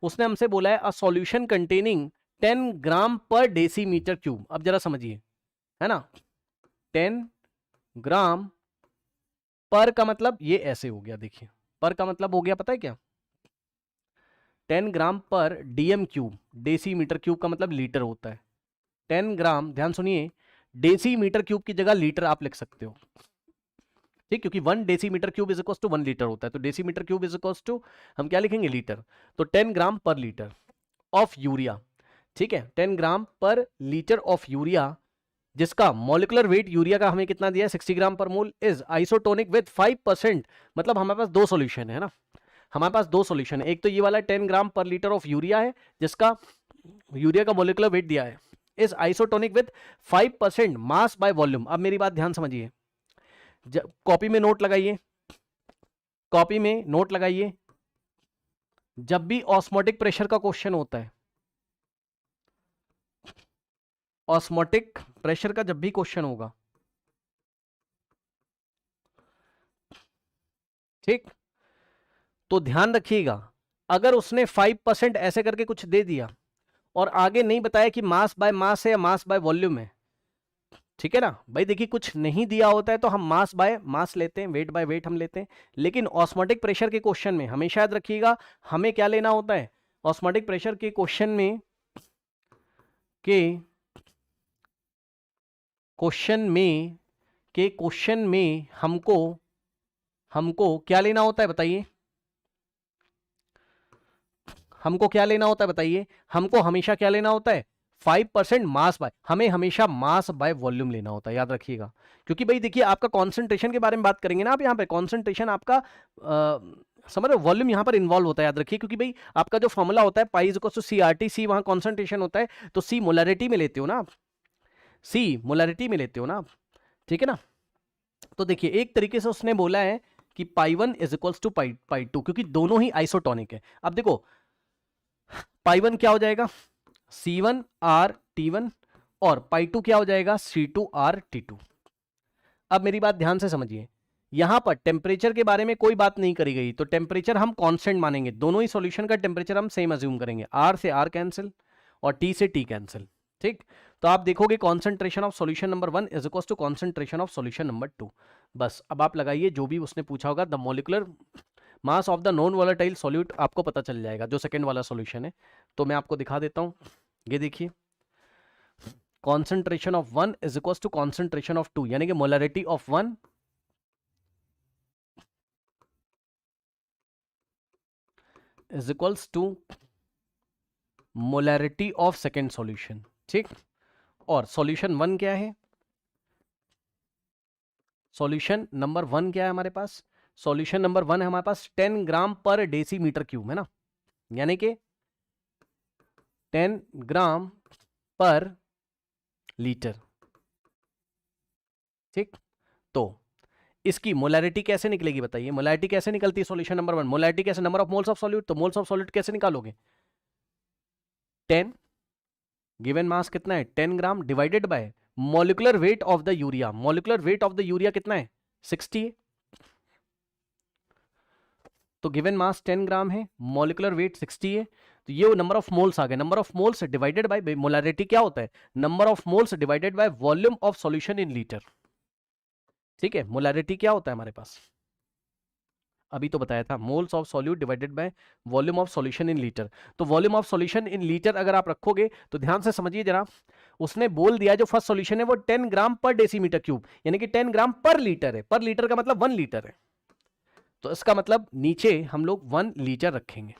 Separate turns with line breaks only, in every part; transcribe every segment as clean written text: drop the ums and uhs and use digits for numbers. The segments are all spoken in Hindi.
उसने हमसे बोला है अ सॉल्यूशन कंटेनिंग 10 ग्राम पर डेसीमीटर क्यूब। अब जरा समझिए, है ना, 10 ग्राम पर का मतलब ये ऐसे हो गया, देखिए पर का मतलब हो गया पता है क्या, 10 ग्राम पर डीएम क्यूब, डेसीमीटर क्यूब का मतलब लीटर होता है। 10 ग्राम, ध्यान सुनिए, डेसीमीटर क्यूब की जगह लीटर आप लिख सकते हो, ठीक, क्योंकि 1 decimetre cube is equals to 1 litre होता है, तो decimetre cube is equals to हम क्या लिखेंगे, लीटर। तो 10 ग्राम पर लीटर ऑफ यूरिया, ठीक है, 10 ग्राम पर लीटर ऑफ यूरिया, जिसका मॉलिकुलर वेट यूरिया का हमें कितना दिया है 60 ग्राम पर मोल, इज आइसोटोनिक विद 5%। मतलब हमारे पास दो सॉल्यूशन है ना, हमारे पास दो सॉल्यूशन है, एक तो ये वाला 10 ग्राम पर लीटर ऑफ यूरिया है जिसका यूरिया का मॉलिकुलर वेट दिया है, is isotonic with 5% mass by volume. अब मेरी बात ध्यान समझिए, कॉपी में नोट लगाइए, कॉपी में नोट लगाइए, जब भी ऑस्मोटिक प्रेशर का क्वेश्चन होता है, ऑस्मोटिक प्रेशर का जब भी क्वेश्चन होगा, ठीक, तो ध्यान रखिएगा, अगर उसने 5% ऐसे करके कुछ दे दिया और आगे नहीं बताया कि मास बाय मास है या मास बाय वॉल्यूम है, ठीक है ना भाई, देखिए कुछ नहीं दिया होता है तो हम मास बाय मास लेते हैं, वेट बाय वेट हम लेते हैं, लेकिन ऑस्मोटिक प्रेशर के क्वेश्चन में हमेशा याद रखिएगा हमें क्या लेना होता है, ऑस्मोटिक प्रेशर के क्वेश्चन में के क्वेश्चन में के क्वेश्चन में हमको हमको क्या लेना होता है बताइए, हमको क्या लेना होता है बताइए, हमको हमेशा क्या लेना होता है, 5% मास बाय, हमें हमेशा मास बाय वॉल्यूम लेना होता है, याद रखिएगा। क्योंकि भाई देखिए आपका कॉन्सेंट्रेशन के बारे में बात करेंगे ना आप, यहाँ पे कॉन्सेंट्रेशन आपका समझ रहे हो, वॉल्यूम यहाँ पर इन्वॉल्व होता है, याद रखिए, क्योंकि भाई आपका जो फॉर्मूला होता है pi is equal to C R T, C वहां कॉन्सेंट्रेशन होता है, तो सी मोलरिटी में लेते हो ना आप, सी मोलरिटी में लेते हो ना आप, ठीक है ना। तो देखिए एक तरीके से उसने बोला है कि पाई 1 इज इक्वल्स टू पाई 2, क्योंकि दोनों ही आइसोटोनिक है। अब देखो पाई 1 क्या हो जाएगा, C1 R T1, और पाई 2 क्या हो जाएगा, C2 R T2। अब मेरी बात ध्यान से समझिए, यहां पर टेम्परेचर के बारे में कोई बात नहीं करी गई, तो टेम्परेचर हम कांस्टेंट मानेंगे, दोनों ही सॉल्यूशन का टेम्परेचर हम सेम अज्यूम करेंगे, R से R कैंसिल और T से T कैंसिल, ठीक। तो आप देखोगे concentration of solution number 1 is equal to concentration of solution number 2। बस अब आप लगाइए जो भी उसने पूछा होगा, the molecular mass of the non volatile solute, आपको पता चल जाएगा जो सेकंड वाला सॉल्यूशन है। तो मैं आपको दिखा देता हूं, ये देखिए, concentration of 1 is equal to concentration of 2, यानी कि molarity of 1 is equals to molarity of second solution, ठीक। और सॉल्यूशन 1 क्या है, सॉल्यूशन नंबर 1 क्या है हमारे पास, सॉल्यूशन नंबर 1 है हमारे पास 10 ग्राम पर डेसीमीटर क्यूब, है ना, यानी कि 10 ग्राम पर लीटर, ठीक। तो इसकी मोलैरिटी कैसे निकलेगी बताइए, मोलैरिटी कैसे निकलती है सॉल्यूशन नंबर 1, मोलैरिटी कैसे, number of moles of solute, तो मोल्स ऑफ सॉल्यूट कैसे निकालोगे, 10, गिवन मास कितना है 10 gram, divided by molecular weight of the urea, molecular weight of the urea कितना है 60 है, तो गिवन मास 10 ग्राम है, मॉलिकुलर वेट 60 है, तो ये नंबर ऑफ मोल्स आ गए, number of moles divided by molarity क्या होता है, number of moles divided by volume of solution in litre, ठीक है। मोलैरिटी क्या होता है हमारे पास, अभी तो बताया था, moles of solute divided by volume of solution in litre. तो volume of solution in litre अगर आप रखोगे तो ध्यान से समझिए जरा, उसने बोल दिया जो फर्स्ट सॉल्यूशन है वो 10 ग्राम पर डेसीमीटर क्यूब, यानी कि 10 ग्राम पर लीटर है, पर लीटर का मतलब 1 लीटर है, तो इसका मतलब नीचे हम लोग 1 लीटर रखेंगे,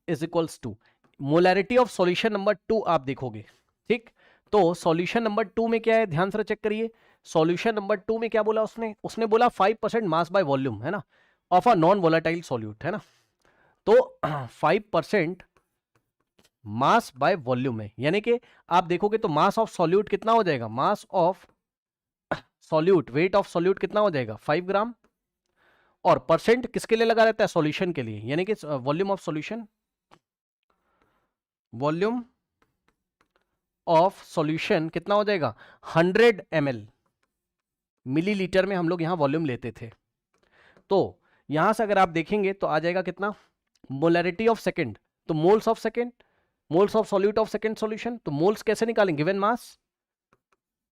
is equals to molarity of solution number 2 आप देखोगे, ठीक। तो सॉल्यूशन नंबर 2 में क्या है, ध्यान से चेक करिए, सॉल्यूशन नंबर 2 में क्या बोला उसने, उसने बोला 5% मास बाय वॉल्यूम, है ना, of a non volatile solute, है ना, तो 5% मास बाय वॉल्यूम है, यानी कि आप देखोगे तो मास ऑफ सॉल्यूट कितना हो जाएगा, mass of solute, weight of solute कितना हो जाएगा 5 ग्राम, और परसेंट किसके लिए लगा रहता है, सॉल्यूशन के लिए, यानी कि volume of solution, volume of solution कितना हो जाएगा 100 ml, मिलीलीटर में हम लोग यहां वॉल्यूम लेते थे, तो यहां से अगर आप देखेंगे तो आ जाएगा कितना मोलैरिटी ऑफ सेकंड, तो moles of second, moles of solute of second solution, तो मोल्स कैसे निकालेंगे, given mass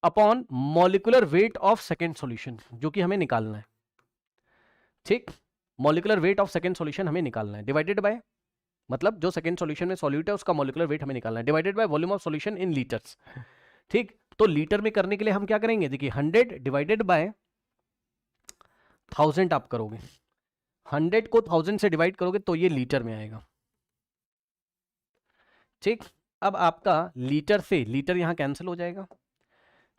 upon molecular weight of second solution, जो कि हमें निकालना है, ठीक। Molecular weight of second solution हमें निकालना है, डिवाइडेड बाय, मतलब जो सेकंड सॉल्यूशन में सॉल्यूट है उसका मॉलिक्यूलर वेट हमें निकालना है, divided by volume of solution in litres, ठीक। तो लीटर में करने के लिए हम क्या करेंगे, देखिए 100 डिवाइडेड बाय 1000 आप करोगे, 100 को 1000 से डिवाइड करोगे तो ये लीटर में आएगा, ठीक। अब आपका लीटर से लीटर यहां कैंसिल हो जाएगा,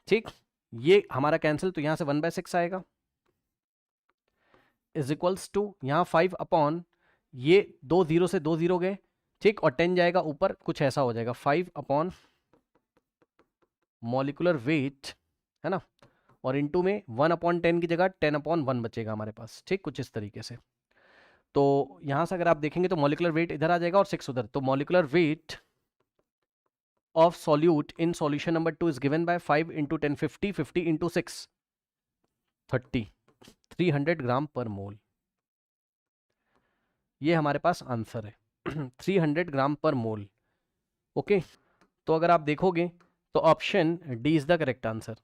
ठीक, ये हमारा कैंसिल, तो यहां से 1/6 आएगा, इज इक्वल्स टू यहां 5 अपॉन, ये 2 0 से 2 0 गए, ठीक, और 10 जाएगा ऊपर, कुछ ऐसा हो जाएगा 5 अपॉन मॉलिक्यूलर वेट, है ना, और इनटू में 1/10 की जगह 10/1 बचेगा हमारे पास, ठीक, कुछ इस तरीके से। तो यहां से अगर आप देखेंगे तो मॉलिक्यूलर वेट इधर आ जाएगा और 6 उधर, तो molecular weight of solute in solution number 2 is given by 5 into 10 50 50 into 6 30 300 ग्राम पर मोल, ये हमारे पास आंसर है 300 ग्राम पर मोल, ओके। तो अगर आप देखोगे तो option D is the correct answer.